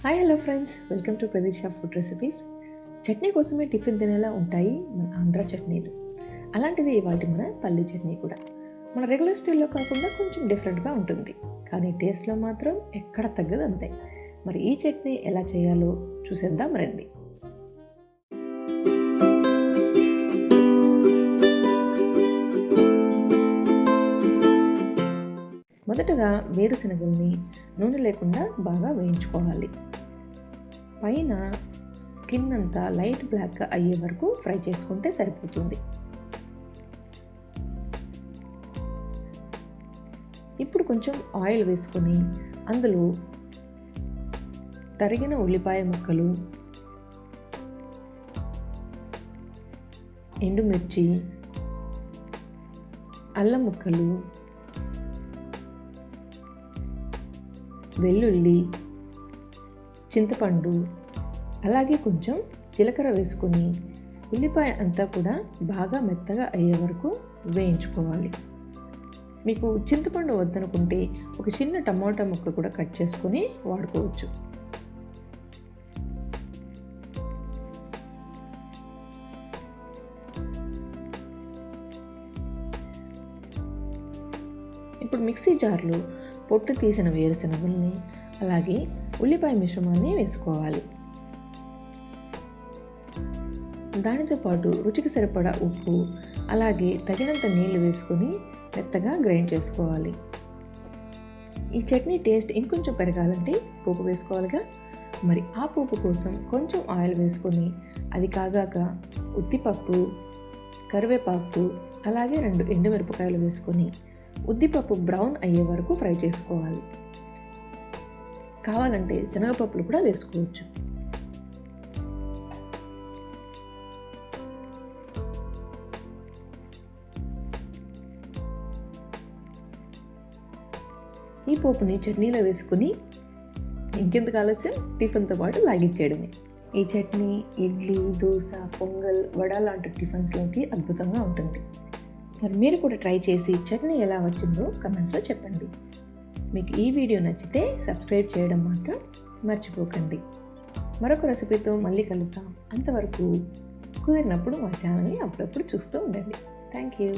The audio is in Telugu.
Hi hello friends, welcome to Pradesha food recipes. Chutney కోసమే టిఫిన్ తినేలా ఉంటాయి మన ఆంధ్ర చట్నీలు. అలాంటిది ఇవాళ మన పల్లి చట్నీ కూడా మన రెగ్యులర్ స్టైల్లో కాకుండా కొంచెం డిఫరెంట్గా ఉంటుంది, కానీ టేస్ట్లో మాత్రం ఎక్కడ తగ్గదు అంతే. మరి ఈ చట్నీ ఎలా చేయాలో చూసేద్దాం రండి. మొదటగా వేరుశనగల్ని నూనె లేకుండా బాగా వేయించుకోవాలి. పైన స్కిన్ అంతా లైట్ బ్లాక్గా అయ్యే వరకు ఫ్రై చేసుకుంటే సరిపోతుంది. ఇప్పుడు కొంచెం ఆయిల్ వేసుకొని అందులో తరిగిన ఉల్లిపాయ ముక్కలు, ఎండుమిర్చి, అల్లం ముక్కలు, వెల్లుల్లి, చింతపండు, అలాగే కొంచెం జీలకర్ర వేసుకొని ఉల్లిపాయ అంతా కూడా బాగా మెత్తగా అయ్యే వరకు వేయించుకోవాలి. మీకు చింతపండు వద్దనుకుంటే ఒక చిన్న టమాటా ముక్క కూడా కట్ చేసుకొని వాడుకోవచ్చు. ఇప్పుడు మిక్సీ జార్లో పొట్టు తీసిన వేరుశనగల్ని అలాగే ఉల్లిపాయ మిశ్రమాన్ని వేసుకోవాలి. దానితో పాటు రుచికి సరిపడా ఉప్పు, అలాగే తగినంత నీళ్లు వేసుకొని మెత్తగా గ్రైండ్ చేసుకోవాలి. ఈ చట్నీ టేస్ట్ ఇంకొంచెం పెరగాలంటే పోపు వేసుకోవాలిగా. మరి ఆ పోపు కోసం కొంచెం ఆయిల్ వేసుకొని అది కాగాక ఉద్దిపప్పు, కరివేపాకు, అలాగే 2 ఎండుమిరపకాయలు వేసుకొని ఉద్దిపప్పు బ్రౌన్ అయ్యే వరకు ఫ్రై చేసుకోవాలి. కావాలంటే శనగపప్పులు కూడా వేసుకోవచ్చు. ఈ పోపుని చట్నీలో వేసుకుని ఇంకెందుకు ఆలస్యం, టిఫిన్తో పాటు లాగించేయడమే. ఈ చట్నీ ఇడ్లీ, దోశ, పొంగల్, వడ లాంటి టిఫిన్స్లోకి అద్భుతంగా ఉంటుంది. మరి మీరు కూడా ట్రై చేసి చట్నీ ఎలా వచ్చిందో కమెంట్స్లో చెప్పండి. మీకు ఈ వీడియో నచ్చితే సబ్స్క్రైబ్ చేయడం మాత్రం మర్చిపోకండి. మరొక రెసిపీతో మళ్ళీ కలుద్దాం. అంతవరకు కుదిరినప్పుడు మా ఛానల్ని అప్పుడప్పుడు చూస్తూ ఉండండి. Thank you.